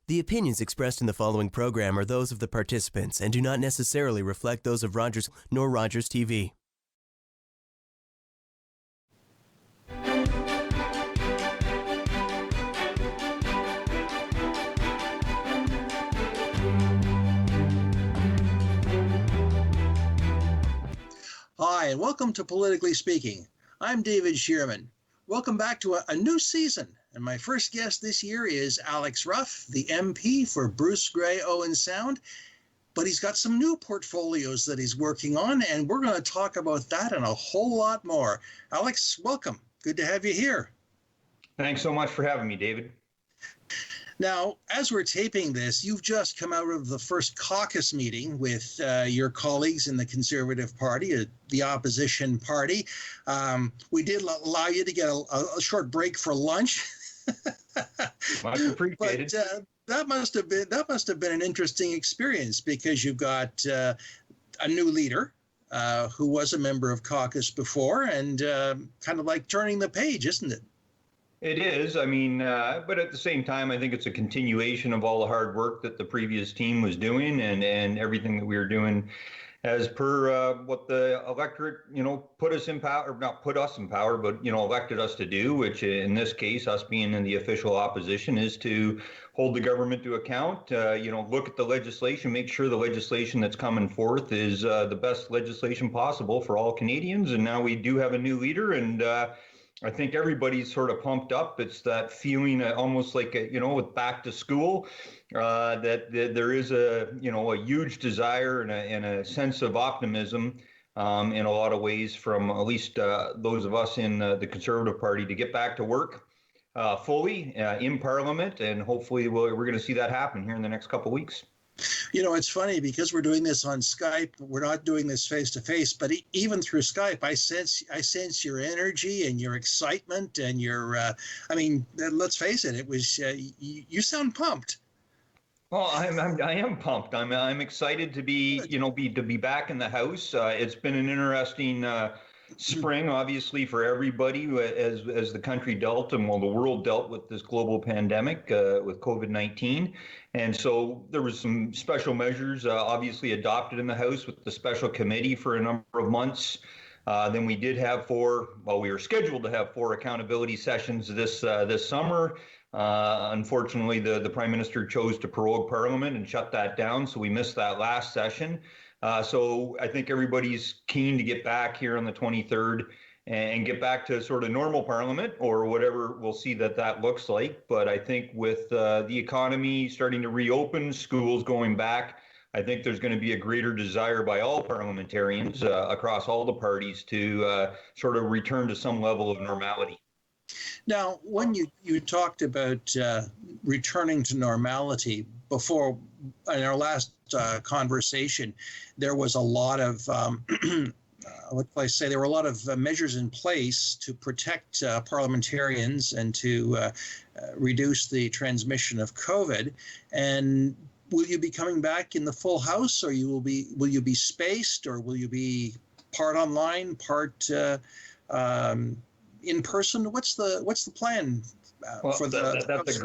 The opinions expressed in the following program are those of the participants and do not necessarily reflect those of Rogers nor Rogers TV. Hi, and welcome to Politically Speaking. I'm David Shearman. Welcome back to a new season. And my first guest this year is Alex Ruff, the MP for Bruce-Grey-Owen Sound. But he's got some new portfolios that he's working on, and we're going to talk about that and a whole lot more. Alex, welcome. Good to have you here. Thanks so much for having me, David. Now, as we're taping this, you've just come out of the first caucus meeting with your colleagues in the Conservative Party, the opposition party. We did allow you to get a short break for lunch. Much appreciated. But that must have been an interesting experience because you've got a new leader who was a member of caucus before, and kind of like turning the page, isn't it? It is. I mean, but at the same time, I think it's a continuation of all the hard work that the previous team was doing and everything that we were doing as per what the electorate, put us in power, or not put us in power, but, elected us to do, which in this case, us being in the official opposition, is to hold the government to account, look at the legislation, make sure the legislation that's coming forth is the best legislation possible for all Canadians. And now we do have a new leader, and I think everybody's sort of pumped up. It's that feeling almost like, with back to school, that there is a huge desire and a sense of optimism in a lot of ways from at least those of us in the Conservative Party to get back to work fully in Parliament. And hopefully we're going to see that happen here in the next couple of weeks. It's funny because we're doing this on Skype. We're not doing this face to face, but even through Skype, I sense your energy and your excitement and your. Let's face it. It was you sound pumped. Well, I am pumped. I'm excited to be be back in the House. It's been an interesting spring, obviously, for everybody as the country dealt and the world dealt with this global pandemic with COVID-19. And so there was some special measures obviously adopted in the House with the special committee for a number of months. Then we did have we were scheduled to have 4 accountability sessions this summer. Unfortunately, the Prime Minister chose to prorogue Parliament and shut that down, so we missed that last session. So I think everybody's keen to get back here on the 23rd and get back to sort of normal Parliament or whatever we'll see that looks like. But I think with the economy starting to reopen, schools going back, I think there's going to be a greater desire by all parliamentarians across all the parties to sort of return to some level of normality. Now, when you talked about returning to normality before, in our last conversation, there was a lot of, there were a lot of measures in place to protect parliamentarians and to reduce the transmission of COVID. And will you be coming back in the full House, or will you be spaced, or will you be part online, part in person? What's the plan for the? That's a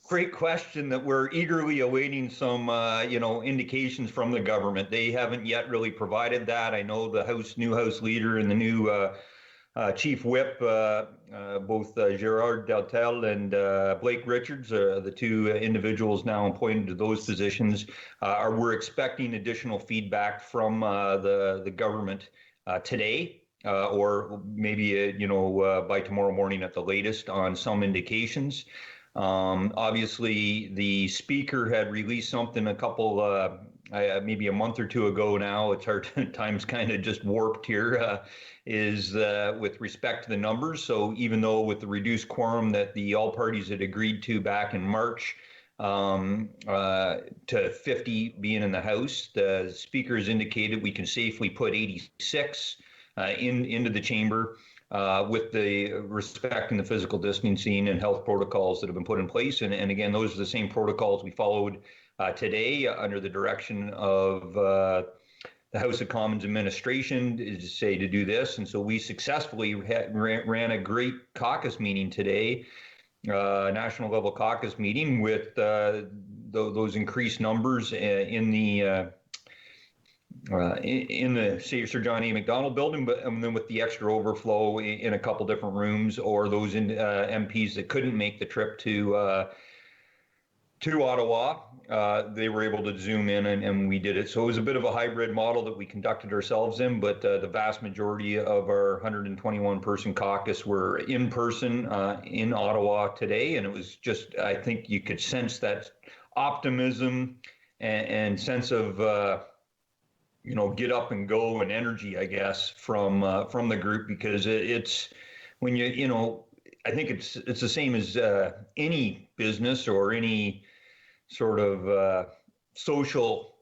great question that we're eagerly awaiting some indications from the government. They haven't yet really provided that. I know the new House leader and the new Chief Whip, both Gerard Deltel and Blake Richards, the 2 individuals now appointed to those positions, we're expecting additional feedback from the government today. Or maybe, by tomorrow morning at the latest on some indications. Obviously, the speaker had released something a couple, maybe a month or 2 ago now. It's hard, time's kind of just warped here, is with respect to the numbers. So even though with the reduced quorum that all parties had agreed to back in March, to 50 being in the House, the speaker has indicated we can safely put 86 into the chamber with the respect and the physical distancing and health protocols that have been put in place. And again, those are the same protocols we followed today under the direction of the House of Commons administration to do this. And so we successfully ran a great caucus meeting today. national level caucus meeting with those increased numbers in the Sir John A. Macdonald building, and then with the extra overflow in a couple different rooms, or those MPs that couldn't make the trip to Ottawa, they were able to Zoom in, and we did it. So it was a bit of a hybrid model that we conducted ourselves in, but the vast majority of our 121 person caucus were in person in Ottawa today. And it was just, I think you could sense that optimism and sense of, get up and go and energy, I guess, from the group, because it's when I think it's the same as any business or any sort of social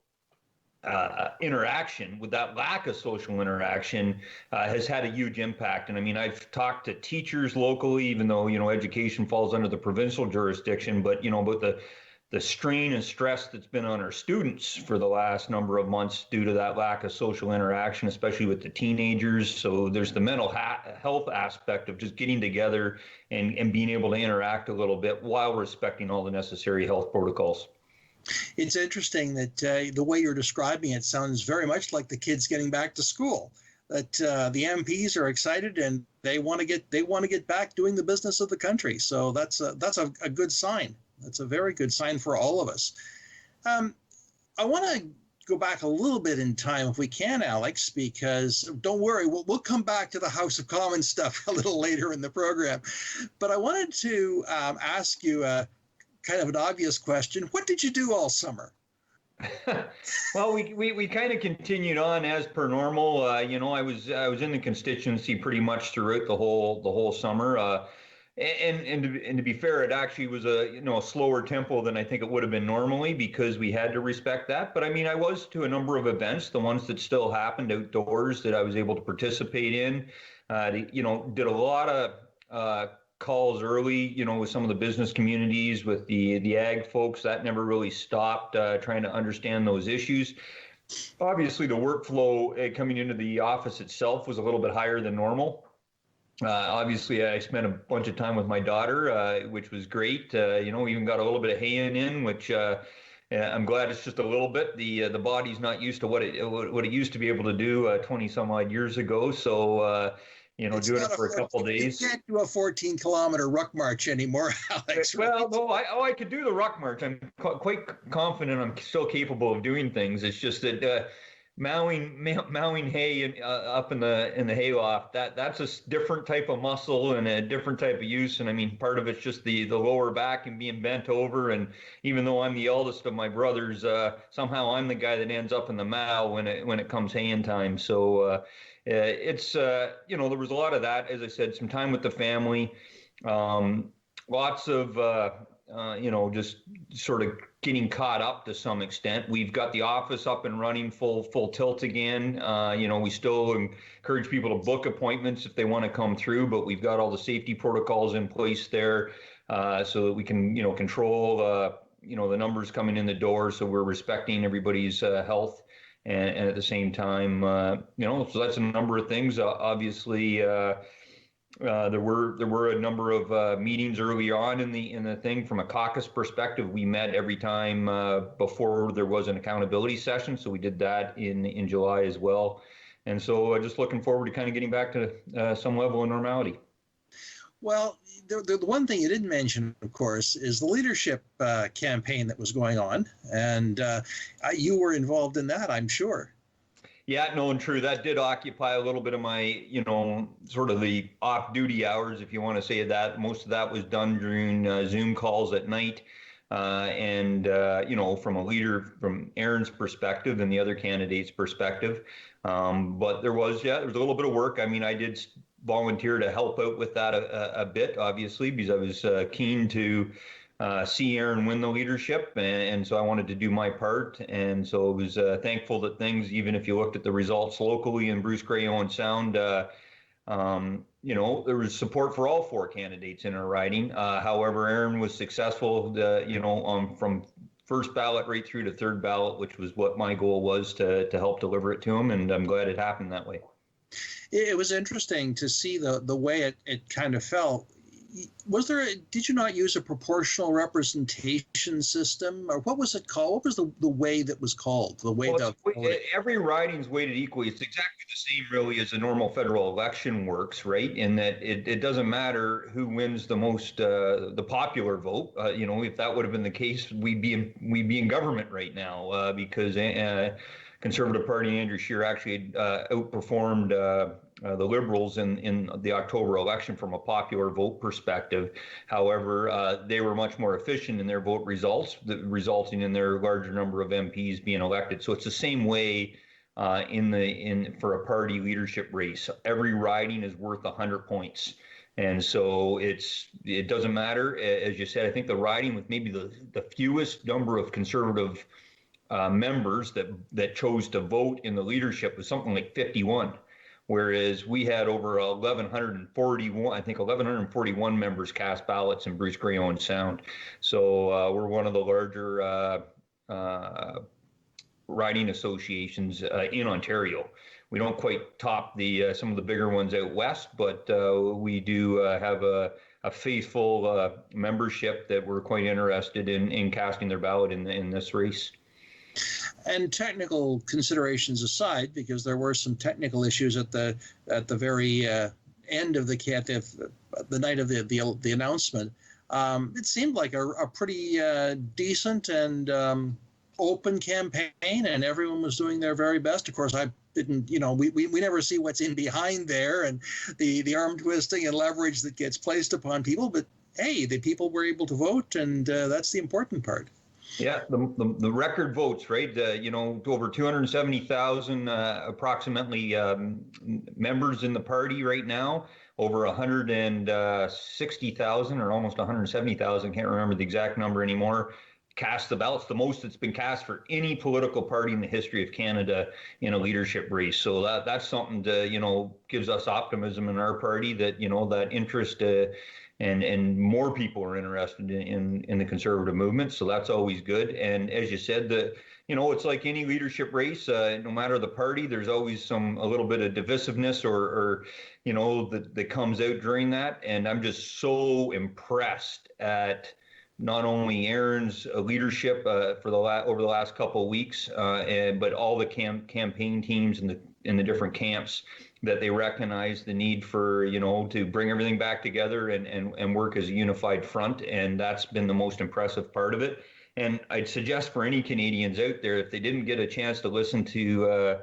interaction. With that lack of social interaction has had a huge impact. And I mean, I've talked to teachers locally, even though, education falls under the provincial jurisdiction, but, but the strain and stress that's been on our students for the last number of months due to that lack of social interaction, especially with the teenagers. So there's the mental health aspect of just getting together and being able to interact a little bit while respecting all the necessary health protocols. It's interesting that the way you're describing it sounds very much like the kids getting back to school. That the MPs are excited and they want to get back doing the business of the country. So that's a good sign. That's a very good sign for all of us. I want to go back a little bit in time, if we can, Alex, because don't worry, we'll come back to the House of Commons stuff a little later in the program. But I wanted to ask you a kind of an obvious question. What did you do all summer? Well, we kind of continued on as per normal. I was in the constituency pretty much throughout the whole summer. And to be fair, it actually was a slower tempo than I think it would have been normally, because we had to respect that. But I mean, I was to a number of events, the ones that still happened outdoors that I was able to participate in. Did a lot of calls early, with some of the business communities, with the ag folks. That never really stopped, trying to understand those issues. Obviously, the workflow coming into the office itself was a little bit higher than normal. Obviously, I spent a bunch of time with my daughter, which was great. We even got a little bit of haying in, which I'm glad it's just a little bit. The body's not used to what it used to be able to do 20 some odd years ago. So, doing it for a couple of days. You can't do a 14-kilometer ruck march anymore, Alex. Well, no, I could do the ruck march. I'm quite confident I'm still capable of doing things. It's just that mowing hay up in the hayloft, that's a different type of muscle and a different type of use. And I mean, part of it's just the lower back and being bent over. And even though I'm the eldest of my brothers, somehow I'm the guy that ends up in the mow when it comes haying time. So it's there was a lot of that. As I said, some time with the family, lots of just sort of getting caught up to some extent. We've got the office up and running full tilt again. We still encourage people to book appointments if they want to come through, but we've got all the safety protocols in place there so that we can, control, the numbers coming in the door. So we're respecting everybody's health. And at the same time, so that's a number of things. Obviously, there were a number of meetings early on in the thing. From a caucus perspective, we met every time before there was an accountability session. So we did that in July as well. And so just looking forward to kind of getting back to some level of normality. Well, the one thing you didn't mention, of course, is the leadership campaign that was going on. And you were involved in that, I'm sure. Yeah, no, and true. That did occupy a little bit of my, sort of the off-duty hours, if you want to say that. Most of that was done during Zoom calls at night. From a leader, from Aaron's perspective and the other candidates' perspective. But there was a little bit of work. I mean, I did volunteer to help out with that a bit, obviously, because I was keen to see Aaron win the leadership, and so I wanted to do my part. And so I was thankful that things, even if you looked at the results locally in Bruce-Grey-Owen Sound, there was support for all four candidates in our riding. However, Aaron was successful, from first ballot right through to third ballot, which was what my goal was to help deliver it to him, and I'm glad it happened that way. It was interesting to see the way it kind of fell. did you not use a proportional representation system, or what was it called? What was the way that was called? Every riding's weighted equally. It's exactly the same, really, as a normal federal election works, right? In that it doesn't matter who wins the most, the popular vote. If that would have been the case, we'd be in government right now, because Conservative Party Andrew Scheer actually outperformed the Liberals in the October election from a popular vote perspective. However, they were much more efficient in their vote results, resulting in their larger number of MPs being elected. So it's the same way for a party leadership race. Every riding is worth 100 points. And so it doesn't matter. As you said, I think the riding with maybe the fewest number of Conservative members that chose to vote in the leadership was something like 51. Whereas we had over 1,141 members cast ballots in Bruce-Grey-Owen Sound. So we're one of the larger riding associations in Ontario. We don't quite top some of the bigger ones out west, but we do have a faithful membership that we're quite interested in casting their ballot in this race. And technical considerations aside, because there were some technical issues at the very end of the night of the announcement, it seemed like a pretty decent and open campaign, and everyone was doing their very best. Of course, I didn't, we never see what's in behind there and the arm twisting and leverage that gets placed upon people. But hey, the people were able to vote, and that's the important part. Yeah, the record votes, right? Over 270,000 approximately members in the party right now. Over 160,000 or almost 170,000, can't remember the exact number anymore, cast the ballots, the most that's been cast for any political party in the history of Canada in a leadership race. So that's something to, gives us optimism in our party that, that interest and more people are interested in the Conservative movement. So that's always good. And as you said, it's like any leadership race, no matter the party, there's always a little bit of divisiveness or that comes out during that. And I'm just so impressed at not only Aaron's leadership over the last couple of weeks, but all the campaign teams in the different camps, that they recognize the need for, to bring everything back together and work as a unified front. And that's been the most impressive part of it. And I'd suggest for any Canadians out there, if they didn't get a chance to listen to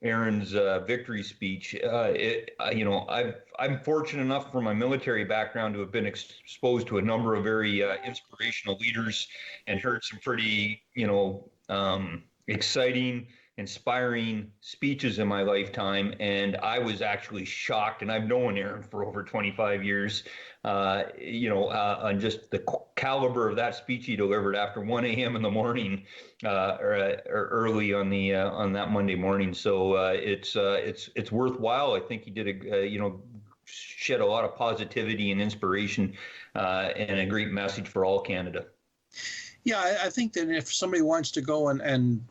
Aaron's victory speech, I'm fortunate enough from my military background to have been exposed to a number of very inspirational leaders and heard some pretty, exciting, inspiring speeches in my lifetime. And I was actually shocked, and I've known Aaron for over 25 years, on just the caliber of that speech he delivered after 1 a.m. in the morning, or early on that Monday morning. So it's worthwhile. I think he did shed a lot of positivity and inspiration, and a great message for all Canada. Yeah, I think that if somebody wants to go and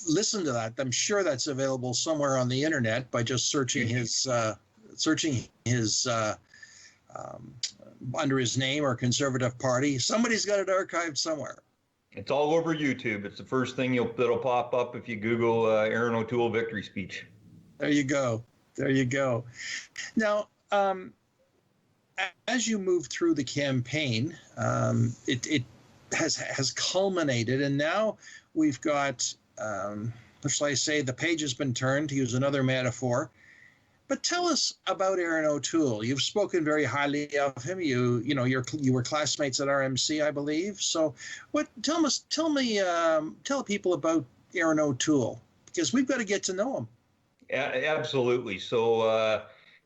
listen to that, I'm sure that's available somewhere on the internet by just searching his under his name or Conservative Party. Somebody's got it archived somewhere. It's all over YouTube. It's the first thing that'll pop up if you Google Aaron O'Toole victory speech. There you go. Now, as you move through the campaign, it has culminated, and now we've got, what shall I say, the page has been turned, to use another metaphor. But tell us about Aaron O'Toole. You've spoken very highly of him. You were classmates at RMC, I believe. So, tell people about Aaron O'Toole, because we've got to get to know him. Yeah, absolutely. So,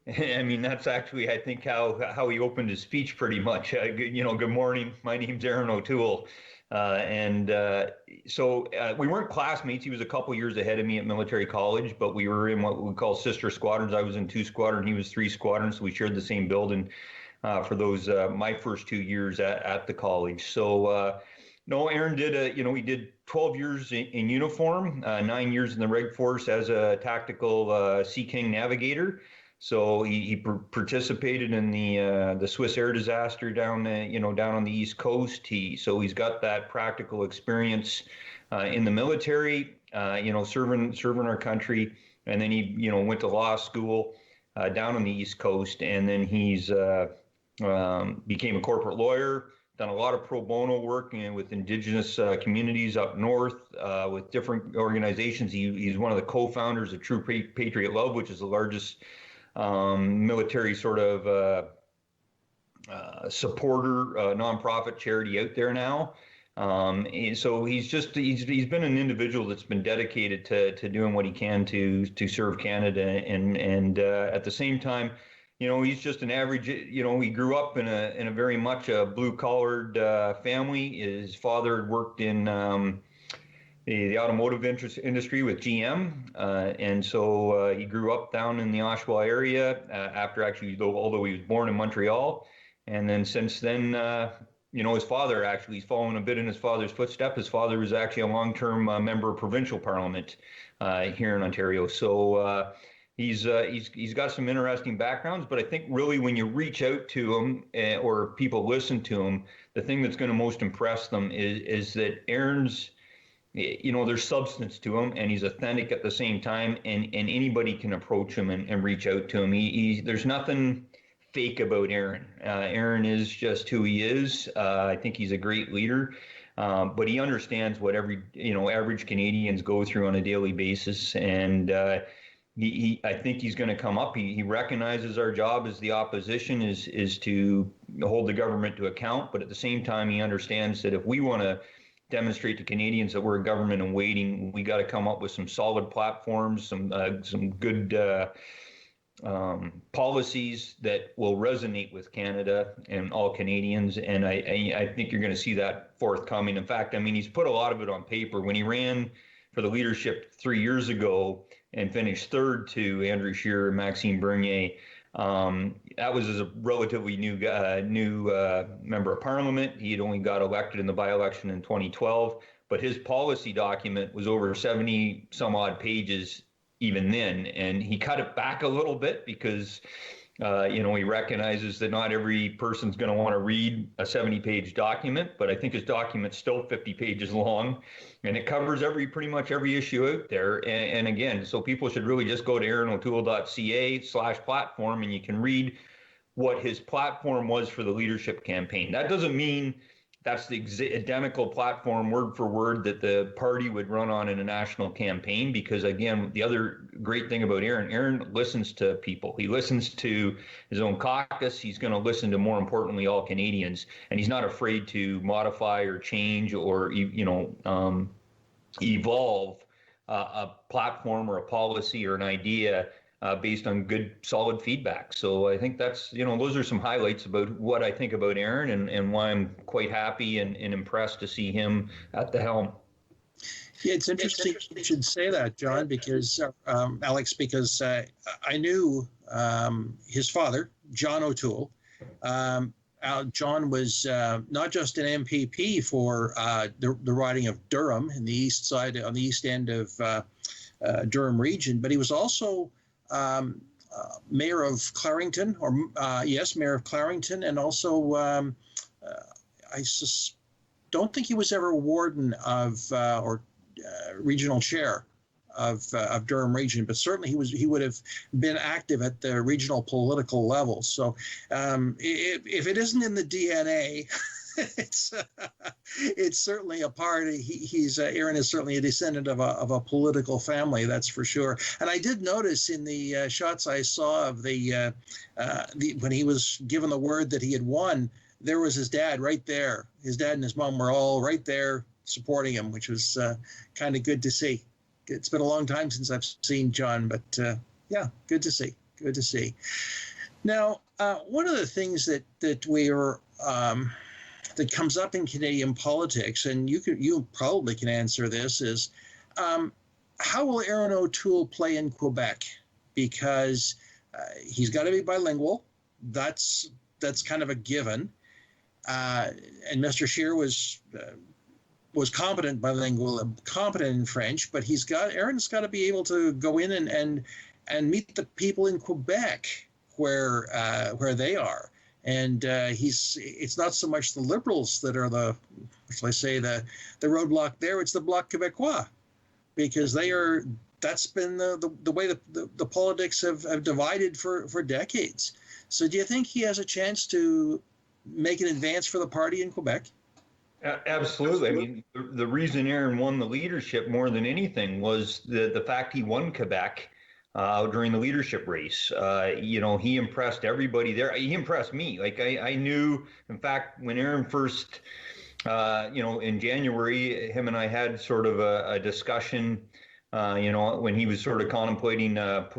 that's actually, I think, how he opened his speech pretty much. Good morning. My name's Aaron O'Toole. So we weren't classmates. He was a couple years ahead of me at military college, but we were in what we call sister squadrons. I was in 2 squadrons, he was 3 squadrons. So we shared the same building for those my first 2 years at the college. So no, Aaron did he did 12 years in uniform, 9 years in the Reg Force as a tactical Sea King navigator. So he participated in the Swiss air disaster down down on the East Coast. He's got that practical experience in the military, serving our country, and then he went to law school down on the East Coast, and then he's became a corporate lawyer. Done a lot of pro bono work with Indigenous communities up north with different organizations. He's one of the co-founders of True Patriot Love, which is the largest military sort of supporter nonprofit charity out there now. So he's been an individual that's been dedicated to doing what he can to serve Canada, and at the same time, he's just an average. He grew up in a very much a blue collared family. His father worked in the automotive industry with GM, and so he grew up down in the Oshawa area after although he was born in Montreal, and then since then. His father he's following a bit in his father's footsteps. His father was actually a long-term member of provincial parliament here in Ontario. So he's got some interesting backgrounds, but I think really when you reach out to him or people listen to him, the thing that's going to most impress them is that Aaron's, there's substance to him, and he's authentic at the same time, and anybody can approach him and reach out to him. There's nothing fake about Aaron. Aaron is just who he is. I think he's a great leader, but he understands what average Canadians go through on a daily basis, and I think he's going to come up. He recognizes our job as the opposition is to hold the government to account, but at the same time, he understands that if we want to demonstrate to Canadians that we're a government in waiting, we got to come up with some solid platforms, some good policies that will resonate with Canada and all Canadians, and I think you're going to see that forthcoming. In fact, he's put a lot of it on paper. When he ran for the leadership 3 years ago and finished third to Andrew Scheer and Maxime Bernier, that was as a relatively new member of Parliament. He had only got elected in the by-election in 2012, but his policy document was over 70 some odd pages even then, and he cut it back a little bit because he recognizes that not every person's going to want to read a 70-page document, but I think his document's still 50 pages long, and it covers pretty much every issue out there. And again, so people should really just go to aaronotoole.ca/platform, and you can read what his platform was for the leadership campaign. That doesn't mean that's the identical platform word for word that the party would run on in a national campaign, because again, the other great thing about Aaron listens to people. He listens to his own caucus. He's going to listen to, more importantly, all Canadians, and he's not afraid to modify or change or evolve a platform or a policy or an idea based on good, solid feedback. So I think that's, those are some highlights about what I think about Aaron and why I'm quite happy and impressed to see him at the helm. Yeah, it's interesting you should say that, John, because Alex, because I knew his father, John O'Toole. John was not just an MPP for the riding of Durham in the east side, on the east end of Durham region, but he was also mayor of Clarington, mayor of Clarington, and also I don't think he was ever warden of or regional chair of Durham region, but certainly he would have been active at the regional political level. So if it isn't in the DNA, it's certainly a part. Aaron is certainly a descendant of a political family, that's for sure. And I did notice in the shots I saw of the when he was given the word that he had won, there was his dad right there. His dad and his mom were all right there supporting him, which was kind of good to see. It's been a long time since I've seen John, but yeah, good to see. Good to see. Now, one of the things that we are that comes up in Canadian politics, and you probably can answer this, is how will Aaron O'Toole play in Quebec? Because he's got to be bilingual. That's kind of a given. And Mr. Scheer was competent bilingual, competent in French, but Aaron's got to be able to go in and and meet the people in Quebec where they are. And it's not so much the Liberals that are the roadblock there. It's the Bloc Québécois, because that's been the way the politics have divided for decades. So do you think he has a chance to make an advance for the party in Quebec? Absolutely. I mean, the reason Aaron won the leadership more than anything was the fact he won Quebec during the leadership race. He impressed everybody there. He impressed me. Like I knew, in fact, when Aaron first, in January, him and I had sort of a discussion, when he was sort of contemplating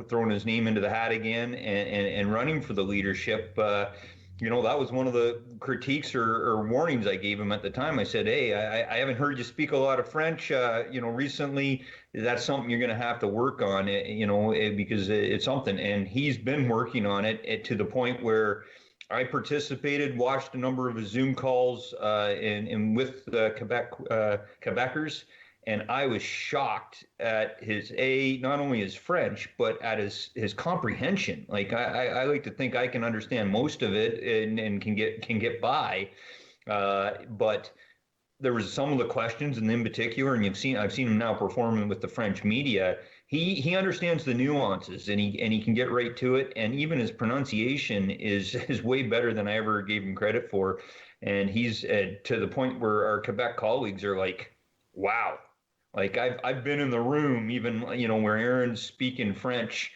throwing his name into the hat again and running for the leadership. That was one of the critiques or warnings I gave him at the time. I said, hey, I haven't heard you speak a lot of French, recently. That's something you're going to have to work on, because it's something. And he's been working on it to the point where I participated, watched a number of his Zoom calls and with Quebecers. And I was shocked at not only his French, but at his comprehension. Like I like to think I can understand most of it and can get by, but there was some of the questions, and in particular, and I've seen him now performing with the French media. He understands the nuances, and he can get right to it. And even his pronunciation is way better than I ever gave him credit for. And he's to the point where our Quebec colleagues are like, wow. Like I've been in the room, even, where Aaron's speaking French,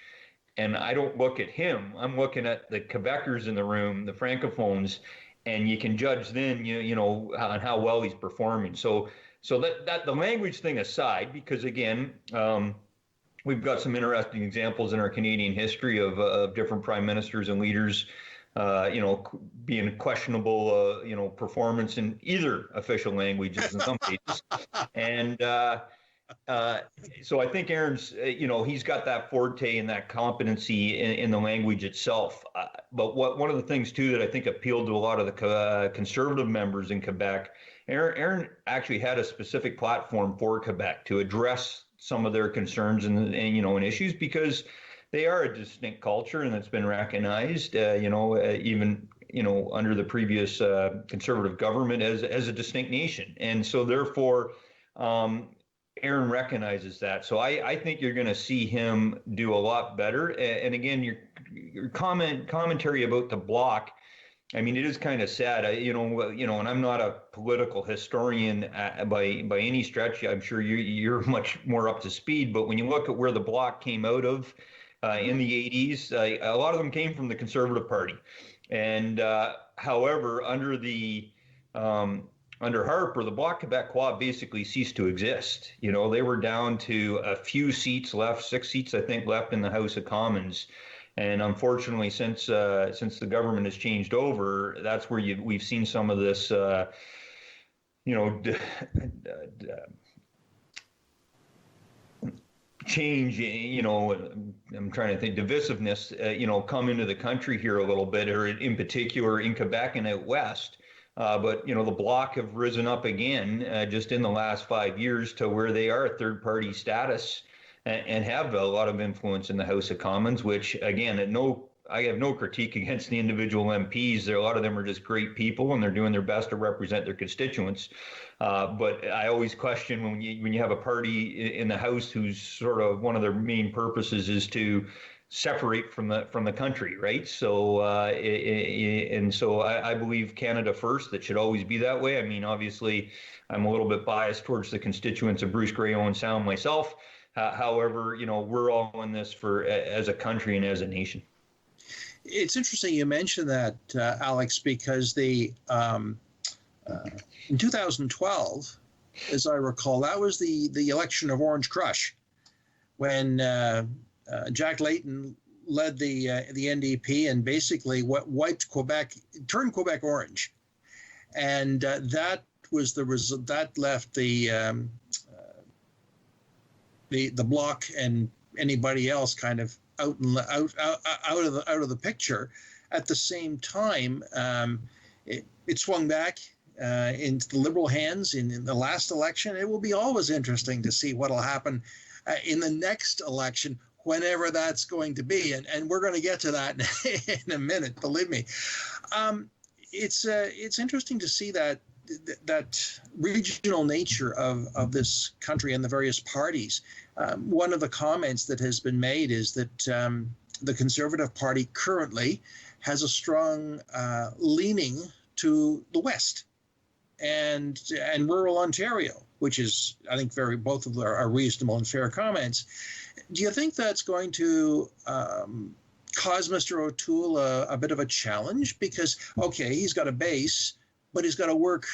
and I don't look at him. I'm looking at the Quebecers in the room, the Francophones, and you can judge then, on how well he's performing. So that the language thing aside, because again, we've got some interesting examples in our Canadian history of different prime ministers and leaders, being questionable, performance in either official languages in some cases. And so I think Aaron's, he's got that forte and that competency in the language itself. But one of the things, too, that I think appealed to a lot of the conservative members in Quebec, Aaron actually had a specific platform for Quebec to address some of their concerns and issues, because they are a distinct culture, and it's been recognized, even, under the previous conservative government as a distinct nation. And so therefore, Aaron recognizes that. So I think you're going to see him do a lot better. And again, your commentary about the Bloc, I mean, it is kind of sad, and I'm not a political historian by any stretch. I'm sure you're much more up to speed. But when you look at where the Bloc came out of, in the 80s, a lot of them came from the Conservative Party. And however, under Harper, the Bloc Québécois basically ceased to exist. They were down to a few seats left, 6 seats, I think, left in the House of Commons. And unfortunately, since the government has changed over, that's where we've seen some of this, change, I'm trying to think, divisiveness, come into the country here a little bit, or in particular in Quebec and out west. But, the Bloc have risen up again just in the last 5 years to where they are a third-party status and have a lot of influence in the House of Commons, which, again, I have no critique against the individual MPs. A lot of them are just great people, and they're doing their best to represent their constituents. But I always question when you have a party in the House whose sort of one of their main purposes is to separate from the country, right? So I believe Canada first. That should always be that way. I mean, obviously, I'm a little bit biased towards the constituents of Bruce-Grey-Owen Sound myself. However, we're all in this as a country and as a nation. It's interesting you mentioned that, Alex, because in 2012, as I recall, that was the election of Orange Crush, when Jack Layton led the NDP and basically wiped Quebec, turned Quebec orange, and that was the result. That left the Bloc and anybody else kind of out of the picture. At the same time, it swung back into the Liberal hands in the last election. It will be always interesting to see what will happen in the next election, whenever that's going to be. And we're going to get to that in a minute, believe me. It's interesting to see that regional nature of this country and the various parties. One of the comments that has been made is that the Conservative Party currently has a strong leaning to the West and rural Ontario, which is, I think, both of them are reasonable and fair comments. Do you think that's going to cause Mr. O'Toole a bit of a challenge? Because, okay, he's got a base, but he's got to work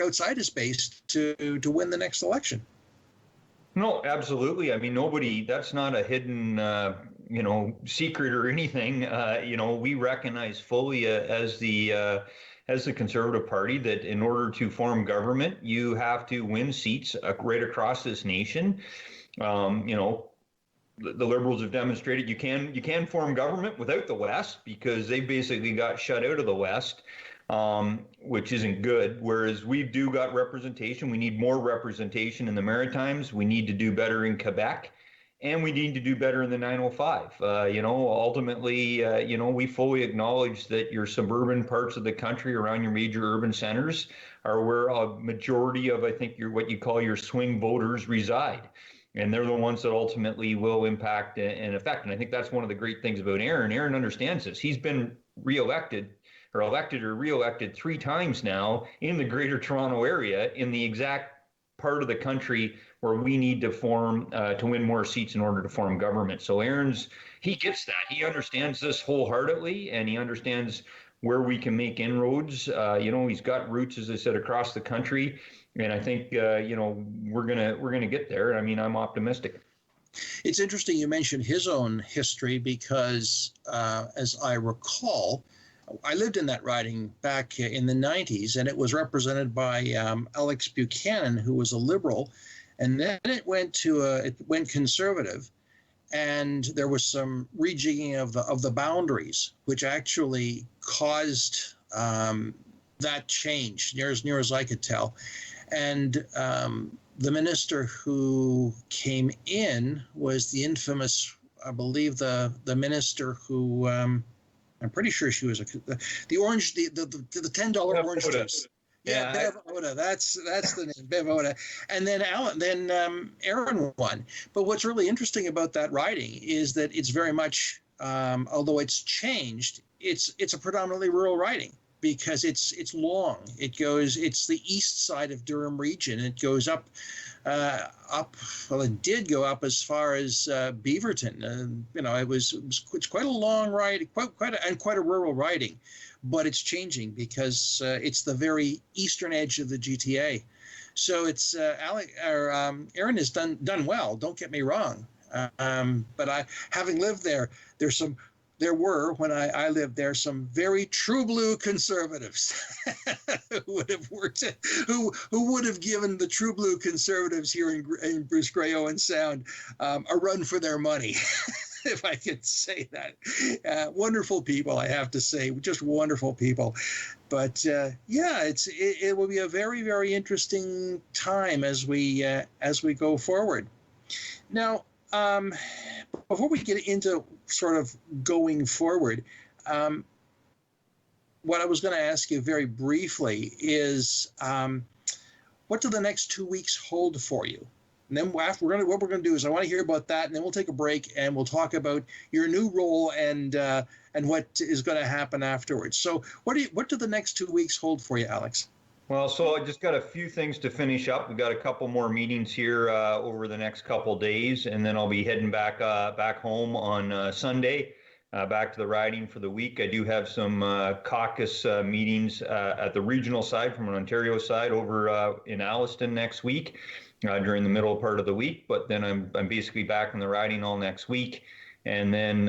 outside his base to win the next election. No, absolutely. I mean, that's not a hidden, secret or anything. We recognize fully as the Conservative Party that in order to form government, you have to win seats right across this nation. The Liberals have demonstrated you can form government without the West because they basically got shut out of the West, which isn't good. Whereas we do got representation. We need more representation in the Maritimes. We need to do better in Quebec, and we need to do better in the 905. Ultimately, we fully acknowledge that your suburban parts of the country around your major urban centers are where a majority of, I think, what you call your swing voters reside. And they're the ones that ultimately will impact and affect. And I think that's one of the great things about Aaron. Aaron understands this. He's been elected or re-elected 3 times now in the Greater Toronto area in the exact part of the country where we need to to win more seats in order to form government. So he gets that. He understands this wholeheartedly, and he understands where we can make inroads. He's got roots, as I said, across the country. And I think, we're gonna get there. I mean, I'm optimistic. It's interesting you mentioned his own history because, as I recall, I lived in that riding back in the 90s, and it was represented by Alex Buchanan, who was a Liberal, and then it went Conservative, and there was some rejigging of the boundaries, which actually caused that change, near as I could tell. And the minister who came in was the infamous, I believe, the minister who I'm pretty sure she was the orange, the $10 orange juice. Yeah, Bev Oda. That's the name, Bev Oda. And then Aaron won. But what's really interesting about that riding is that it's very much, although it's changed, it's a predominantly rural riding. Because it's long. It's the east side of Durham region. It goes up. Well, it did go up as far as Beaverton. It's quite a long ride, quite a rural riding, but it's changing because it's the very eastern edge of the GTA. So it's Aaron has done well. Don't get me wrong. But having lived there, there were, when I lived there, some very true blue Conservatives who would have given the true blue Conservatives here in Bruce-Grey-Owen Sound a run for their money, if I could say that. Wonderful people, I have to say, just wonderful people. But it will be a very, very interesting time as we go forward. Now, before we get into sort of going forward, what I was going to ask you very briefly is, what do the next 2 weeks hold for you? And then what we're going to do is I want to hear about that, and then we'll take a break and we'll talk about your new role and what is going to happen afterwards. So what do the next 2 weeks hold for you, Alex? Well, so I just got a few things to finish up. We've got a couple more meetings here over the next couple of days, and then I'll be heading back home on Sunday, back to the riding for the week. I do have some caucus meetings at the regional side, from an Ontario side, over in Alliston next week during the middle part of the week. But then I'm basically back in the riding all next week, and then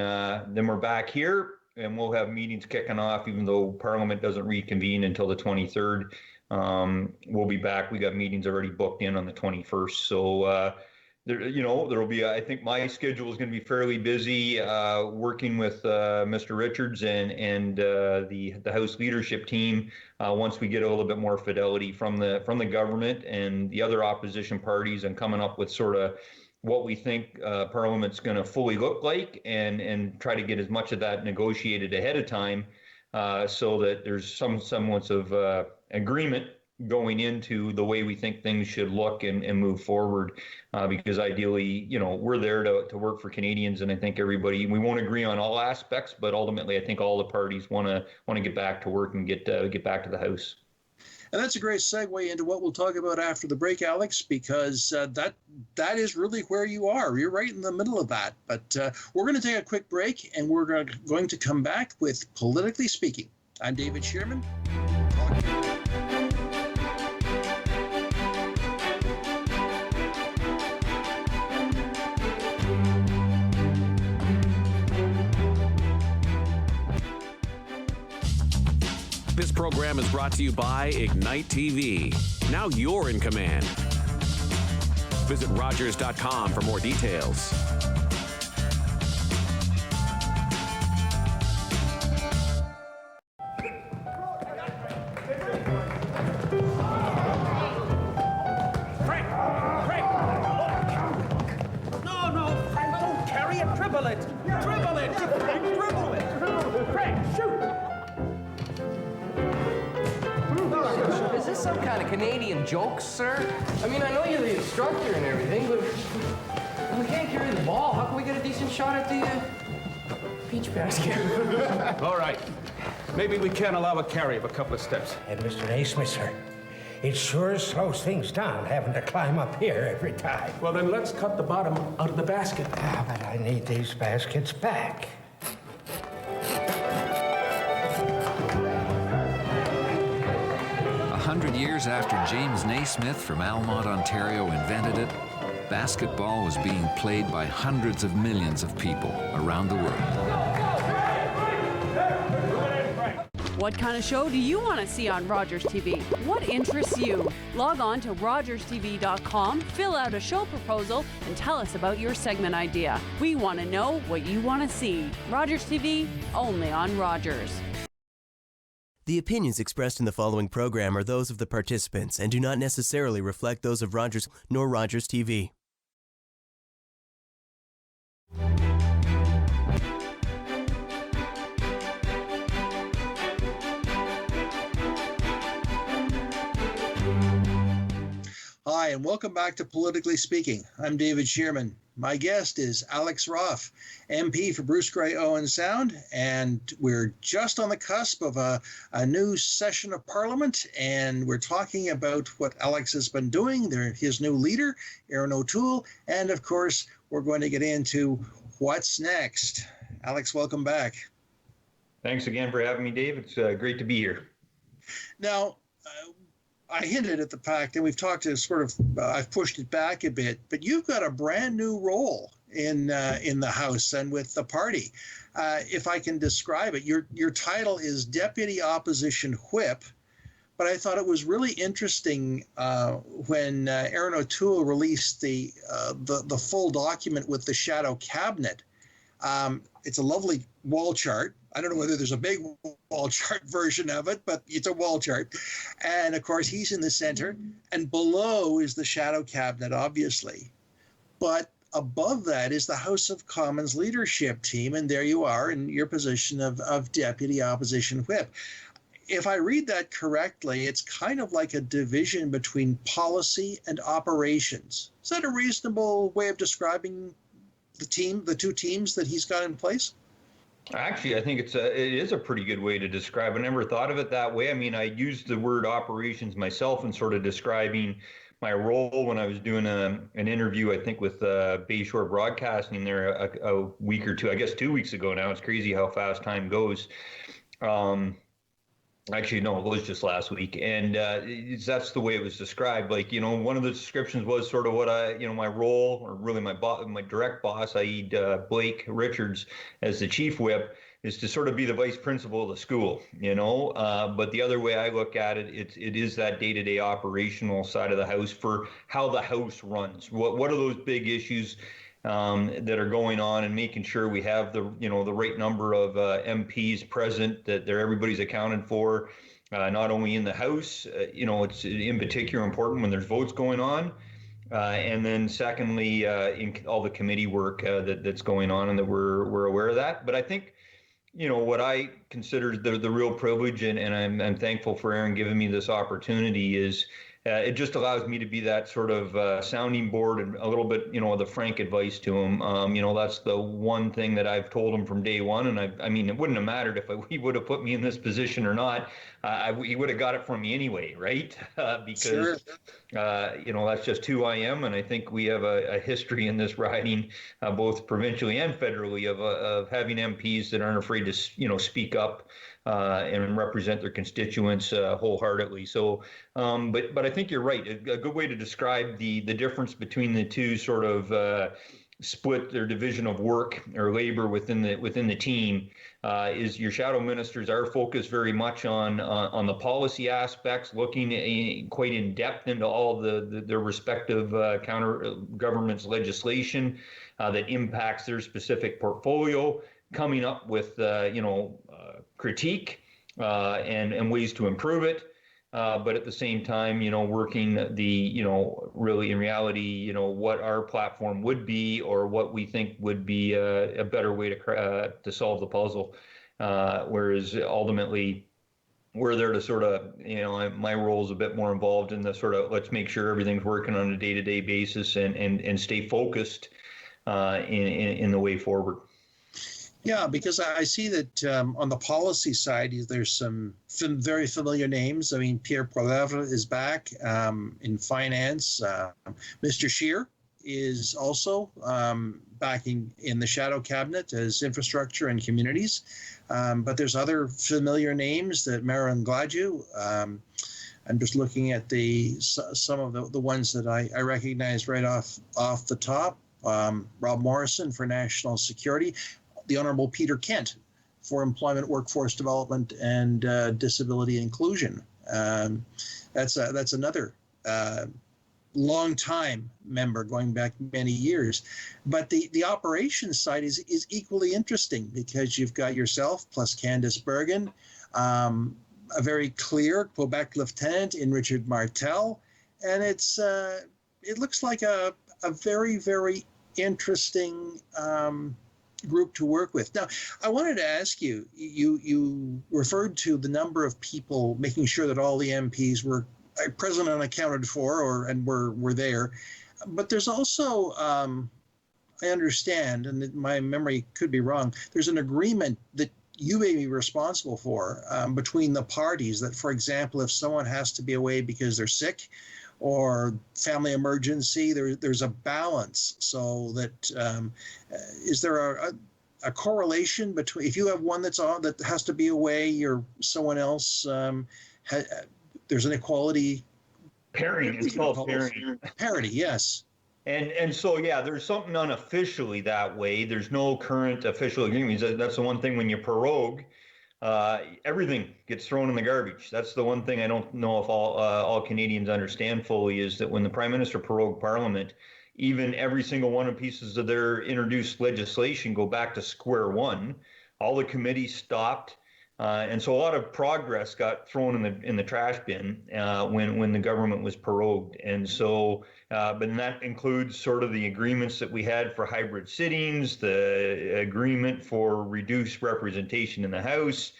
we're back here, and we'll have meetings kicking off, even though Parliament doesn't reconvene until the 23rd. We'll be back. We got meetings already booked in on the 21st. So, there will be, I think my schedule is going to be fairly busy, working with Mr. Richards and the House leadership team once we get a little bit more fidelity from the government and the other opposition parties, and coming up with sort of what we think Parliament's going to fully look like, and try to get as much of that negotiated ahead of time, so that there's some semblance of agreement going into the way we think things should look and move forward. Because ideally, we're there to work for Canadians, and I think everybody, we won't agree on all aspects, but ultimately I think all the parties want to get back to work and get back to the House. And that's a great segue into what we'll talk about after the break, Alex, because that is really where you are. You're right in the middle of that. But we're going to take a quick break, and we're going to come back with Politically Speaking. I'm David Shearman. Talk to you. This program is brought to you by Ignite TV. Now you're in command. Visit Rogers.com for more details. No, Frank, don't carry it. Dribble it. Dribble it. Frank, dribble it. Frank, shoot. Is this some kind of Canadian joke, sir? I mean, I know you're the instructor and everything, but we can't carry the ball. How can we get a decent shot at the peach basket? All right. Maybe we can allow a carry of a couple of steps. And Mr. Naismith, sir, it sure slows things down having to climb up here every time. Well, then let's cut the bottom out of the basket. But I need these baskets back. 100 years after James Naismith from Almont, Ontario invented it, basketball was being played by hundreds of millions of people around the world. What kind of show do you want to see on Rogers TV? What interests you? Log on to rogerstv.com, fill out a show proposal, and tell us about your segment idea. We want to know what you want to see. Rogers TV, only on Rogers. The opinions expressed in the following program are those of the participants and do not necessarily reflect those of Rogers nor Rogers TV. Hi, and welcome back to Politically Speaking. I'm David Shearman. My guest is Alex Ruff, MP for Bruce-Grey-Owen Sound, and we're just on the cusp of a new session of Parliament, and we're talking about what Alex has been doing, his new leader, Aaron O'Toole, and of course, we're going to get into what's next. Alex, welcome back. Thanks again for having me, Dave. It's great to be here. Now, I hinted at the fact, and we've talked to I've pushed it back a bit, but you've got a brand new role in the House and with the party. If I can describe it, your title is Deputy Opposition Whip, but I thought it was really interesting when Aaron O'Toole released the full document with the shadow cabinet. It's a lovely wall chart. I don't know whether there's a big wall chart version of it, but it's a wall chart. And of course, he's in the center, and below is the shadow cabinet, obviously. But above that is the House of Commons leadership team, and there you are in your position of Deputy Opposition Whip. If I read that correctly, it's kind of like a division between policy and operations. Is that a reasonable way of describing the two teams that he's got in place? Actually, I think it is a pretty good way to describe it. I never thought of it that way. I mean, I used the word operations myself in sort of describing my role when I was doing an interview, I think, with Bayshore Broadcasting there a week or two, I guess 2 weeks ago now. It's crazy how fast time goes. Actually, no, it was just last week. And that's the way it was described. Like, one of the descriptions was sort of what my role, or really my direct boss, i.e. Blake Richards, as the chief whip, is to sort of be the vice principal of the school, But the other way I look at it, it is that day-to-day operational side of the House for how the House runs. What are those big issues that are going on, and making sure we have the right number of MPs present, that everybody's accounted for, not only in the House. It's in particular important when there's votes going on, And then secondly, in all the committee work that's going on, and that we're aware of that. But I think, what I consider the real privilege, and I'm thankful for Aaron giving me this opportunity, is it just allows me to be that sort of sounding board and a little bit, the frank advice to him. That's the one thing that I've told him from day one. And I mean, it wouldn't have mattered if he would have put me in this position or not. He would have got it from me anyway, right? Because, that's just who I am. And I think we have a history in this riding, both provincially and federally, of having MPs that aren't afraid to, speak up and represent their constituents wholeheartedly. So, but I think you're right. A good way to describe the difference between the two sort of split their division of work or labor within the team is your shadow ministers are focused very much on the policy aspects, looking quite in depth into all their respective counter government's legislation that impacts their specific portfolio, coming up with critique and ways to improve it. But at the same time, working really in reality, what our platform would be or what we think would be a better way to solve the puzzle. Whereas ultimately, we're there to sort of, my role is a bit more involved in the sort of let's make sure everything's working on a day-to-day basis and stay focused in the way forward. Yeah, because I see that on the policy side, there's some very familiar names. I mean, Pierre Poilievre is back in finance. Mr. Scheer is also back in the shadow cabinet as infrastructure and communities. But there's other familiar names that Marin Gladue. I'm just looking at some of the ones that I recognize right off the top. Rob Morrison for national security. The Honourable Peter Kent for Employment, Workforce Development, and Disability Inclusion. That's another long-time member going back many years. But the operations side is equally interesting because you've got yourself plus Candice Bergen, a very clear Quebec lieutenant in Richard Martel, and it looks like a very, very interesting group to work with. Now, I wanted to ask you, you referred to the number of people, making sure that all the MPs were present and accounted for and were there. But there's also, I understand, and my memory could be wrong, there's an agreement that you may be responsible for between the parties that, for example, if someone has to be away because they're sick or family emergency, there's a balance so that is there a correlation between if you have one that's on that has to be away or someone else there's an equality pairing. It's called pairing. Parity, yes. And so, yeah, there's something unofficially that way. There's no current official agreements. That's the one thing when you prorogue, everything gets thrown in the garbage. That's the one thing I don't know if all Canadians understand fully is that when the Prime Minister prorogued Parliament, even every single one of pieces of their introduced legislation go back to square one. All the committees stopped. And so a lot of progress got thrown in the trash bin when the government was prorogued. And so, but that includes sort of the agreements that we had for hybrid sittings, the agreement for reduced representation in the House,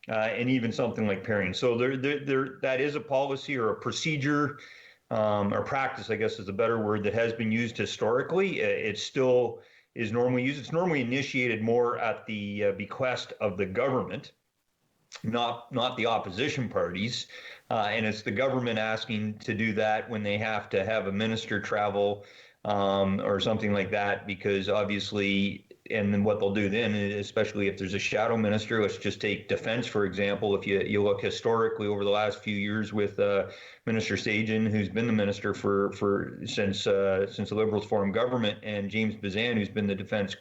and even something like pairing. So there that is a policy or a procedure or practice, I guess is a better word, that has been used historically. It still is normally used. It's normally initiated more at the bequest of the government, not the opposition parties, and it's the government asking to do that when they have to have a minister travel or something like that, because obviously, and then what they'll do then, especially if there's a shadow minister, let's just take defense, for example. If you look historically over the last few years with Minister Sagen, who's been the minister since the Liberals formed government, and James Bazan, who's been the defense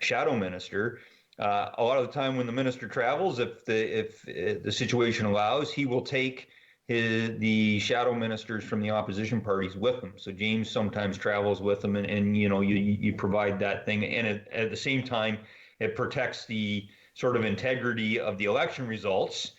shadow minister, a lot of the time when the minister travels, if the situation allows, he will take the shadow ministers from the opposition parties with him. So James sometimes travels with them, and you provide that thing, and at the same time it protects the sort of integrity of the election results,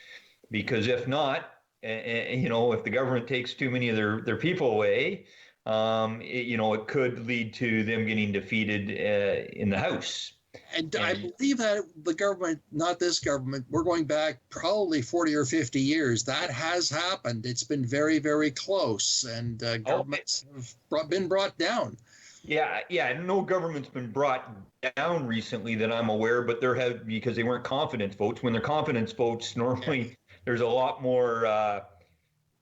because if not, if the government takes too many of their people away, it could lead to them getting defeated in the House. And I believe that the government, not this government, we're going back probably 40 or 50 years. That has happened. It's been very, very close, and governments have been brought down. Yeah. No government's been brought down recently that I'm aware, but there have, because they weren't confidence votes. When they're confidence votes, normally there's a lot more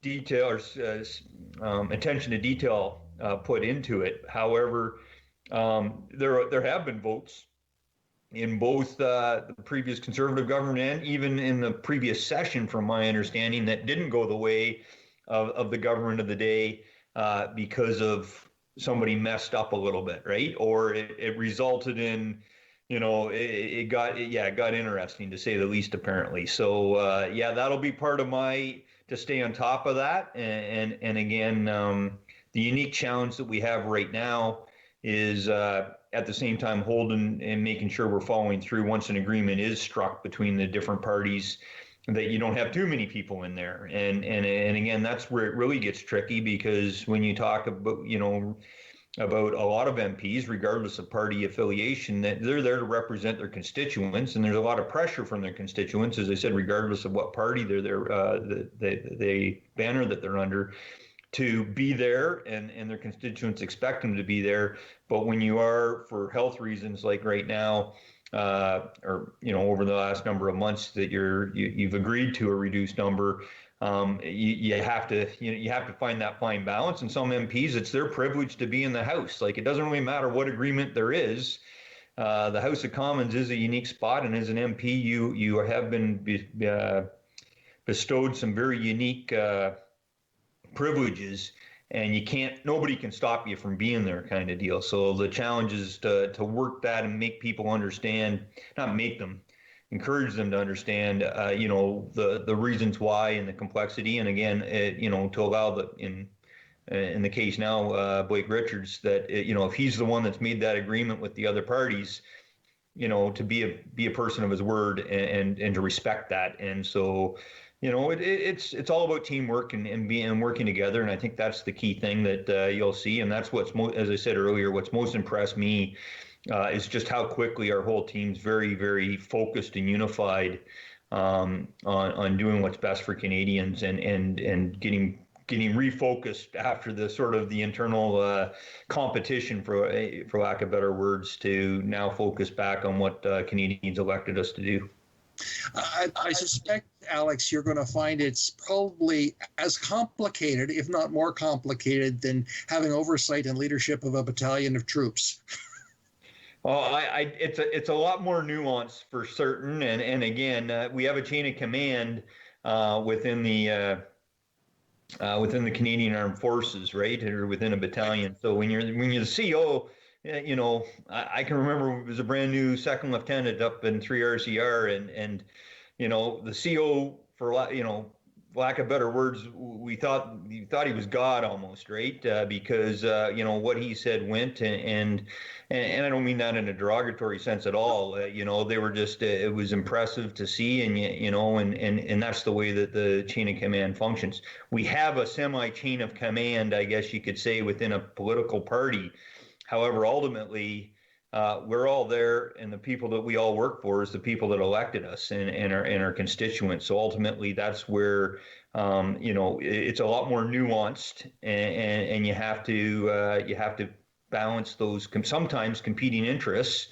detail or attention to detail put into it. However, there have been votes in both the previous Conservative government and even in the previous session, from my understanding, that didn't go the way of the government of the day because of somebody messed up a little bit, right? Or it resulted in, it got interesting, to say the least, apparently. So that'll be part of to stay on top of that. And again, the unique challenge that we have right now is at the same time holding and making sure we're following through once an agreement is struck between the different parties, that you don't have too many people in there. And again, that's where it really gets tricky, because when you talk about, about a lot of MPs, regardless of party affiliation, that they're there to represent their constituents, and there's a lot of pressure from their constituents, as I said, regardless of what party they're there, the banner that they're under, to be there, and their constituents expect them to be there. But when you are, for health reasons, like right now, or over the last number of months, that you've agreed to a reduced number, you have to find that fine balance. And some MPs, it's their privilege to be in the House. Like, it doesn't really matter what agreement there is. The House of Commons is a unique spot, and as an MP, you have been bestowed some very unique privileges, and nobody can stop you from being there, kind of deal. So the challenge is to work that and make people understand, encourage them to understand, the reasons why and the complexity. And again, to allow in the case now, Blake Richards, that, if he's the one that's made that agreement with the other parties, to be a person of his word and to respect that. And so, it's all about teamwork and working together. And I think that's the key thing that you'll see. And that's as I said earlier, what's most impressed me is just how quickly our whole team's very, very focused and unified on doing what's best for Canadians and getting refocused after the sort of the internal competition, for lack of better words, to now focus back on what Canadians elected us to do. I suspect, Alex, you're going to find it's probably as complicated, if not more complicated, than having oversight and leadership of a battalion of troops. Well, it's a lot more nuanced for certain, and again, we have a chain of command within the Canadian Armed Forces, right, or within a battalion. So when you're the CO, I can remember it was a brand new second lieutenant up in 3 RCR, and the CO, for lack of better words, we thought he was God almost, right? Because what he said went, and I don't mean that in a derogatory sense at all. They were just it was impressive to see, and that's the way that the chain of command functions. We have a semi chain of command, I guess you could say, within a political party. However, ultimately, we're all there, and the people that we all work for is the people that elected us and our constituents. So ultimately, that's where it's a lot more nuanced, and you have to balance those sometimes competing interests,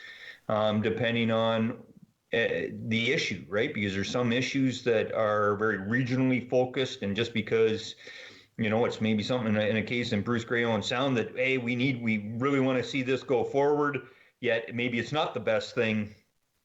depending on the issue, right? Because there's some issues that are very regionally focused, and just because it's maybe something in a case in Bruce-Grey-Owen Sound that, hey, we really want to see this go forward, yet maybe it's not the best thing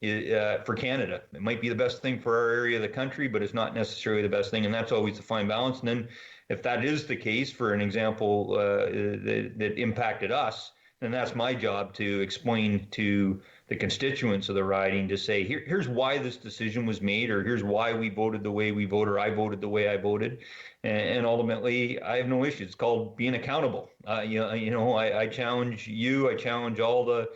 for Canada. It might be the best thing for our area of the country, but it's not necessarily the best thing, and that's always the fine balance. And then if that is the case, for an example that impacted us, then that's my job to explain to the constituents of the riding, to say, here's why this decision was made, or here's why we voted the way we voted, or I voted the way I voted. And ultimately, I have no issue. It's called being accountable. I challenge you. I challenge all the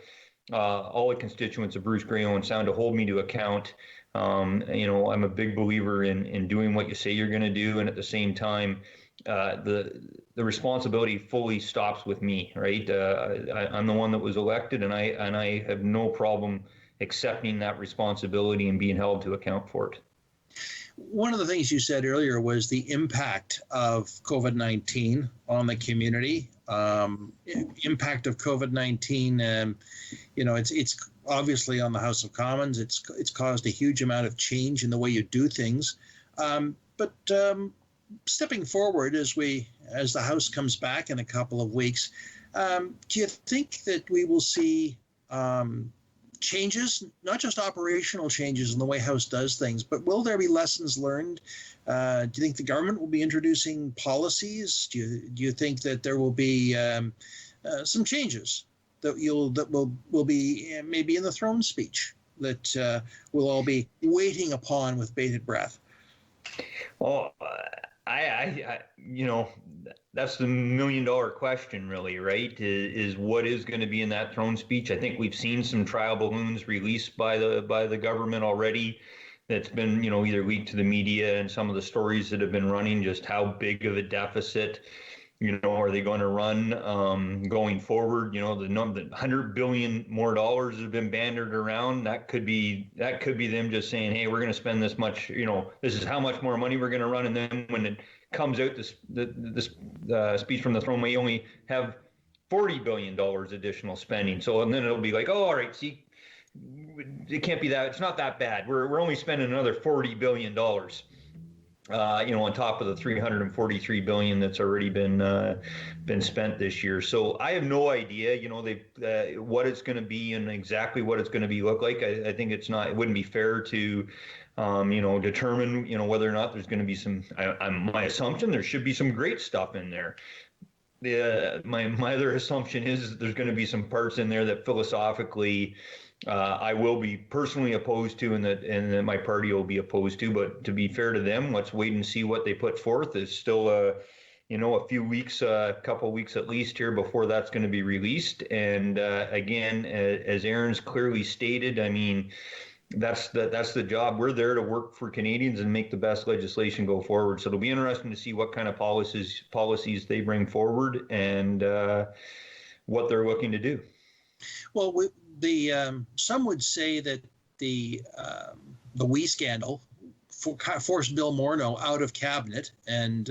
constituents of Bruce-Grey-Owen Sound to hold me to account. I'm a big believer in doing what you say you're going to do, and at the same time, the responsibility fully stops with me, right? I'm the one that was elected, and I have no problem accepting that responsibility and being held to account for it. One of the things you said earlier was the impact of COVID-19 on the community. Impact of COVID-19, it's obviously on the House of Commons. It's caused a huge amount of change in the way you do things. But stepping forward as the House comes back in a couple of weeks, do you think that we will see changes, not just operational changes in the way House does things, but will there be lessons learned? Do you think the government will be introducing policies? Do you think that there will be some changes that will be maybe in the throne speech that we'll all be waiting upon with bated breath? Well, that's the $1 million question, really, right? Is what is going to be in that throne speech? I think we've seen some trial balloons released by the government already. That's been, either leaked to the media, and some of the stories that have been running, just how big of a deficit, are they going to run going forward? The $100 billion more dollars have been bandied around. That could be them just saying, hey, we're going to spend this much. This is how much more money we're going to run, and then when it comes out, this speech from the throne may only have $40 billion additional spending. So, and then it'll be like, oh, all right, see, it can't be that. It's not that bad. We're only spending another $40 billion. On top of the $343 billion that's already been spent this year. So I have no idea, what it's going to be and exactly what it's going to look like. I think it wouldn't be fair to, determine, whether or not there's going to be some. My assumption, there should be some great stuff in there. My other assumption is there's going to be some parts in there that philosophically I will be personally opposed to, and that my party will be opposed to. But to be fair to them, let's wait and see what they put forth. There's still a few weeks, a couple of weeks at least here before that's going to be released. And again, as Aaron's clearly stated, I mean, that's the job. We're there to work for Canadians and make the best legislation go forward. So it'll be interesting to see what kind of policies they bring forward and what they're looking to do. Well, some would say that the WE scandal forced Bill Morneau out of cabinet, and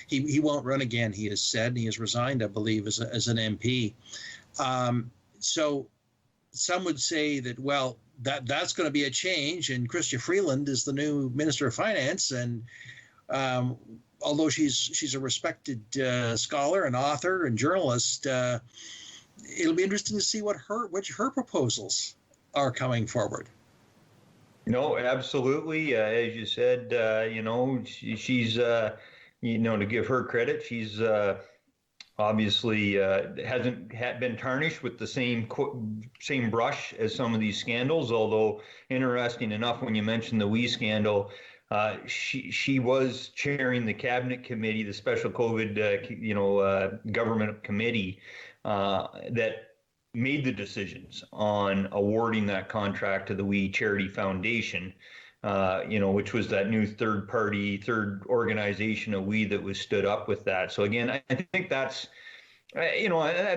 he won't run again. He has said, and he has resigned, I believe, as an MP. So some would say that, well, that's going to be a change, and Chrystia Freeland is the new Minister of Finance, and although she's a respected scholar and author and journalist, it'll be interesting to see which her proposals are coming forward. No, absolutely. As you said, she's to give her credit, she's obviously hasn't been tarnished with the same brush as some of these scandals. Although, interesting enough, when you mentioned the WE scandal, she was chairing the cabinet committee, the special COVID government committee that made the decisions on awarding that contract to the WE Charity Foundation, which was that new third organization of WE that was stood up with that. So again, I think that's,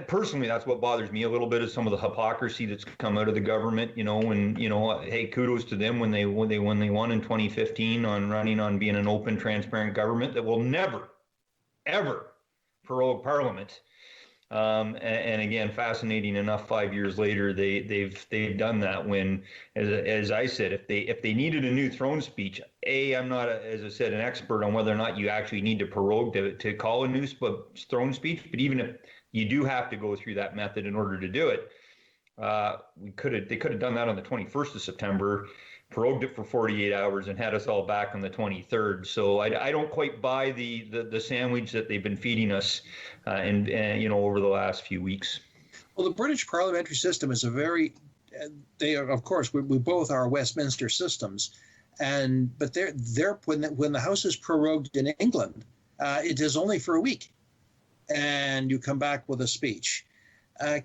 personally, that's what bothers me a little bit, is some of the hypocrisy that's come out of the government. Hey, kudos to them when they won in 2015 on running on being an open, transparent government that will never, ever prorogue Parliament. And again, fascinating enough, 5 years later, they've done that. When, as I said, if they needed a new throne speech, I'm not, as I said, an expert on whether or not you actually need to prorogue to call a new throne speech. But even if you do have to go through that method in order to do it, they could have done that on the 21st of September. Prorogued it for 48 hours and had us all back on the 23rd. So I don't quite buy the sandwich that they've been feeding us and over the last few weeks. Well, the British parliamentary system is they are, of course, we both are Westminster systems, but they're when the House is prorogued in England, it is only for a week, and you come back with a speech.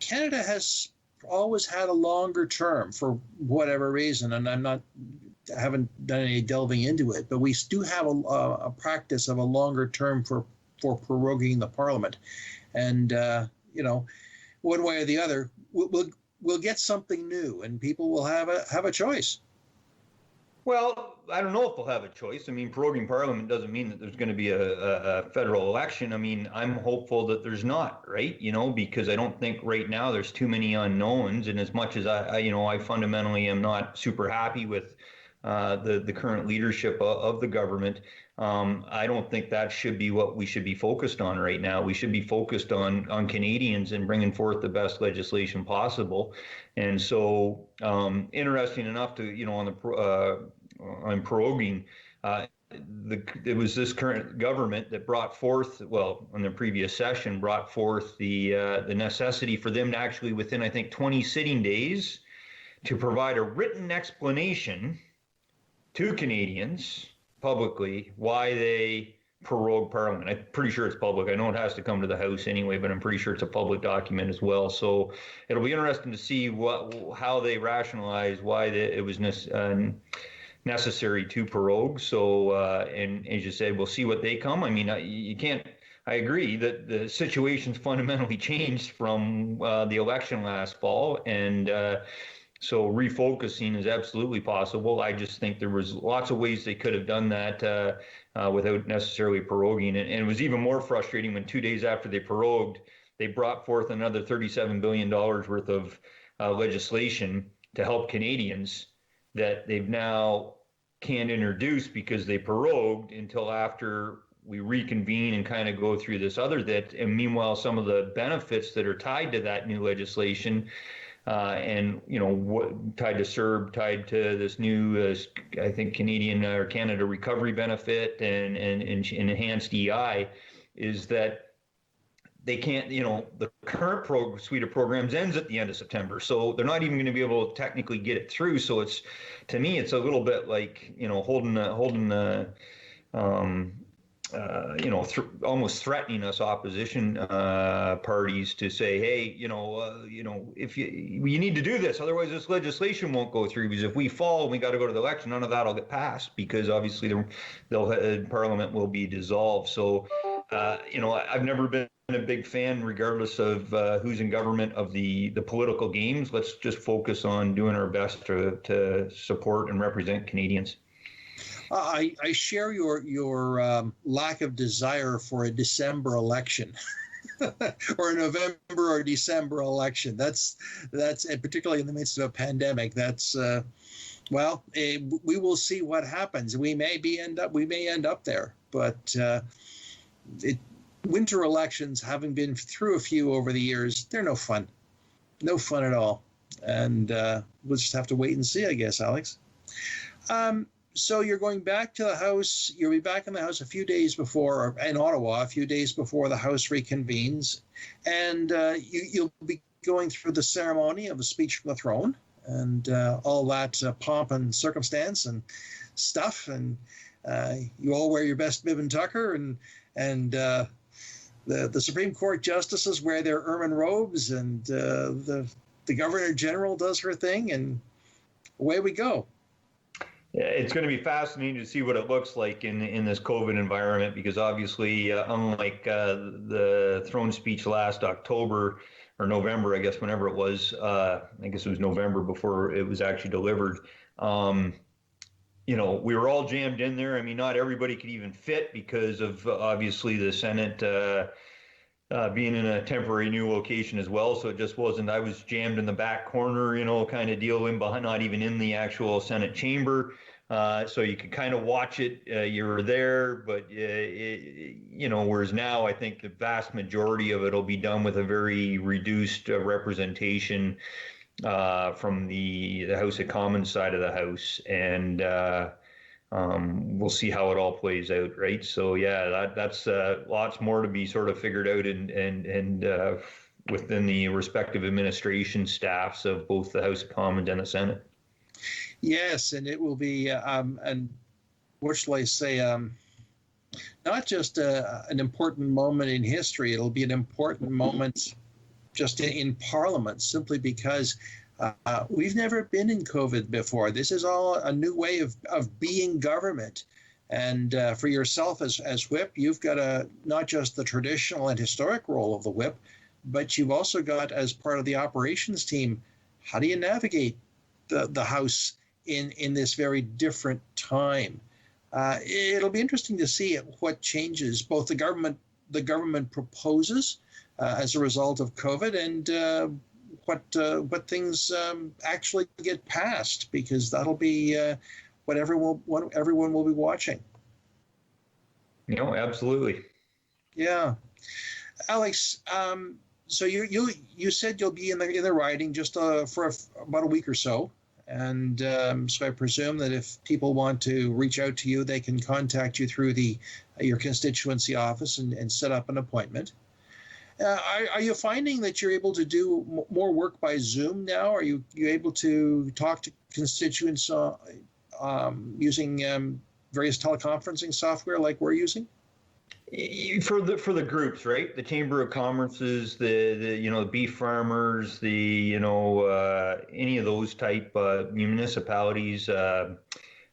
Canada has always had a longer term for whatever reason, and I haven't done any delving into it, but we do have a practice of a longer term for for proroguing the Parliament. And, one way or the other, we'll get something new, and people will have a choice. Well, I don't know if they'll have a choice. I mean, proroguing Parliament doesn't mean that there's going to be a federal election. I mean, I'm hopeful that there's not, right? Because I don't think right now there's too many unknowns. And as much as I fundamentally am not super happy with the current leadership of the government, I don't think that should be what we should be focused on right now. We should be focused on Canadians and bringing forth the best legislation possible. And so, interesting enough to, on proroguing, it was this current government that brought forth, on the previous session, brought forth the necessity for them to actually, within, I think, 20 sitting days, to provide a written explanation to Canadians publicly why they prorogue Parliament. I'm pretty sure it's public. I know it has to come to the House anyway, but I'm pretty sure it's a public document as well. So it'll be interesting to see how they rationalize why it was necessary to prorogue. So, and as you said, we'll see what they come. I mean, you can't. I agree that the situation's fundamentally changed from the election last fall, and so refocusing is absolutely possible. I just think there was lots of ways they could have done that without necessarily proroguing. And it was even more frustrating when 2 days after they prorogued, they brought forth another $37 billion worth of legislation to help Canadians that they've now can't introduce because they prorogued until after we reconvene and kind of go through this other that. And meanwhile, some of the benefits that are tied to that new legislation and tied to CERB, tied to this new, I think, Canadian or Canada recovery benefit and enhanced EI, is that they can't, the current suite of programs ends at the end of September. So they're not even going to be able to technically get it through. So it's, to me, it's a little bit like, almost threatening us opposition parties to say, hey, if you need to do this, otherwise this legislation won't go through, because if we fall and we got to go to the election, none of that will get passed, because obviously Parliament will be dissolved. So, I've never been a big fan, regardless of who's in government, of the political games. Let's just focus on doing our best to support and represent Canadians. I share your lack of desire for a December election, or a November or December election. That's and particularly in the midst of a pandemic. That's we will see what happens. We may end up there, but winter elections, having been through a few over the years, they're no fun at all. And we'll just have to wait and see, I guess, Alex. So you're going back to the House. You'll be back in the House a few days before, in Ottawa, a few days before the House reconvenes. And you'll be going through the ceremony of the speech from the throne and all that pomp and circumstance and stuff. And you all wear your best bib and tucker, and the Supreme Court justices wear their ermine robes, and the Governor General does her thing, and away we go. Yeah, it's going to be fascinating to see what it looks like in this COVID environment, because obviously, unlike the throne speech last October or November, I guess, whenever it was, I guess it was November before it was actually delivered. We were all jammed in there. I mean, not everybody could even fit because of obviously the Senate being in a temporary new location as well. So it just wasn't, I was jammed in the back corner, kind of deal in behind, not even in the actual Senate chamber. So you could kind of watch it. You were there, but, whereas now I think the vast majority of it will be done with a very reduced representation from the House of Commons side of the House. And we'll see how it all plays out, right? So yeah, that's lots more to be sort of figured out and within the respective administration staffs of both the House of Commons and the Senate. Yes, and it will be, and what shall I say, not just an important moment in history. It'll be an important moment just in Parliament, simply because we've never been in COVID before. This is all a new way of being government. And for yourself as whip, you've got not just the traditional and historic role of the whip, but you've also got, as part of the operations team, how do you navigate the House in this very different time? It'll be interesting to see what changes both the government proposes as a result of COVID and what things actually get passed, because that'll be what everyone will be watching. Absolutely. Yeah, Alex. So you said you'll be in the riding just for about a week or so, and so I presume that if people want to reach out to you, they can contact you through your constituency office and set up an appointment. Are you finding that you're able to do more work by Zoom now? Are you able to talk to constituents using various teleconferencing software like we're using? For the groups, right? The Chamber of Commerce's, the beef farmers, any of those type municipalities.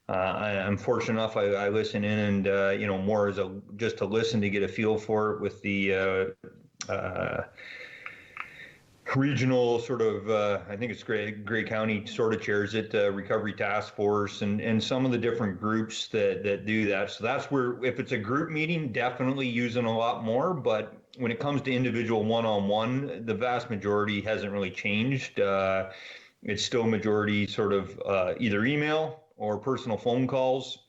I'm fortunate enough. I listen in and more as just to listen to get a feel for it with the regional sort of, I think it's Grey County sort of chairs it, Recovery Task Force, and some of the different groups that do that. So that's where, if it's a group meeting, definitely using a lot more. But when it comes to individual one-on-one, the vast majority hasn't really changed. It's still majority sort of either email or personal phone calls.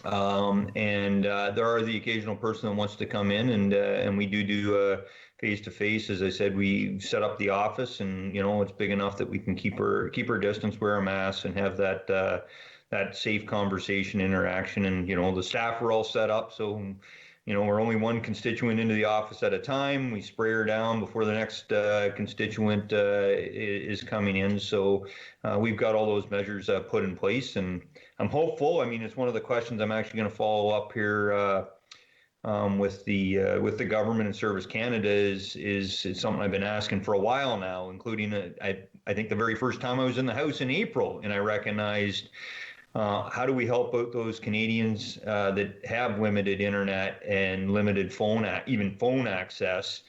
And there are the occasional person that wants to come in, and we do face-to-face. As I said, we set up the office, and it's big enough that we can keep our distance, wear our masks, and have that safe conversation interaction. And the staff are all set up, so we're only one constituent into the office at a time. We spray her down before the next constituent is coming in. So we've got all those measures put in place, and I'm hopeful. I mean, it's one of the questions I'm actually going to follow up here with the government and Service Canada is something I've been asking for a while now, including I think the very first time I was in the House in April, and I recognized how do we help out those Canadians that have limited internet and limited phone access,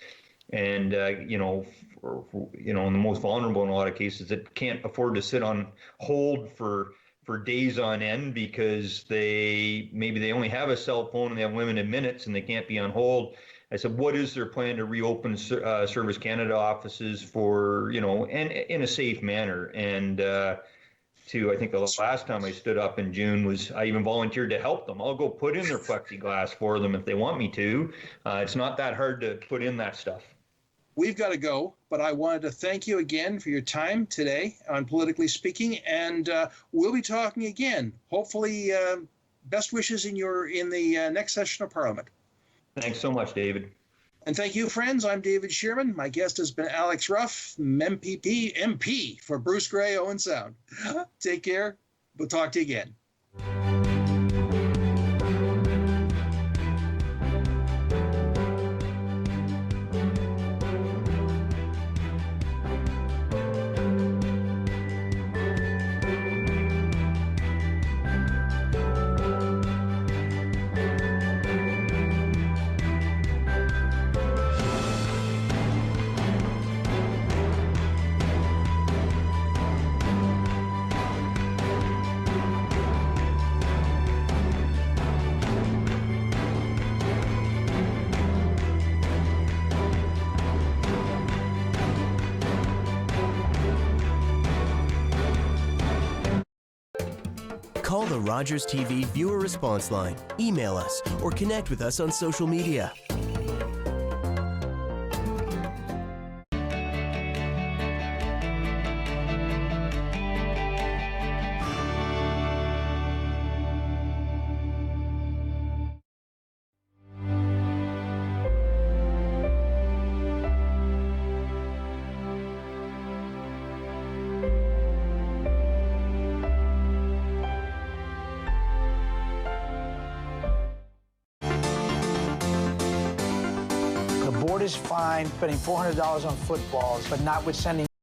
and in the most vulnerable in a lot of cases that can't afford to sit on hold for days on end because they only have a cell phone and they have limited minutes and they can't be on hold. I said, what is their plan to reopen Service Canada offices for, and in a safe manner? And I think the last time I stood up in June I even volunteered to help them. I'll go put in their plexiglass for them if they want me to. It's not that hard to put in that stuff. We've got to go, but I wanted to thank you again for your time today on Politically Speaking, and we'll be talking again. Hopefully, best wishes in the next session of Parliament. Thanks so much, David. And thank you, friends. I'm David Shearman. My guest has been Alex Ruff, MP for Bruce-Grey-Owen Sound. Take care. We'll talk to you again. Call the Rogers TV viewer response line, email us, or connect with us on social media. Is fine spending $400 on footballs, but not with sending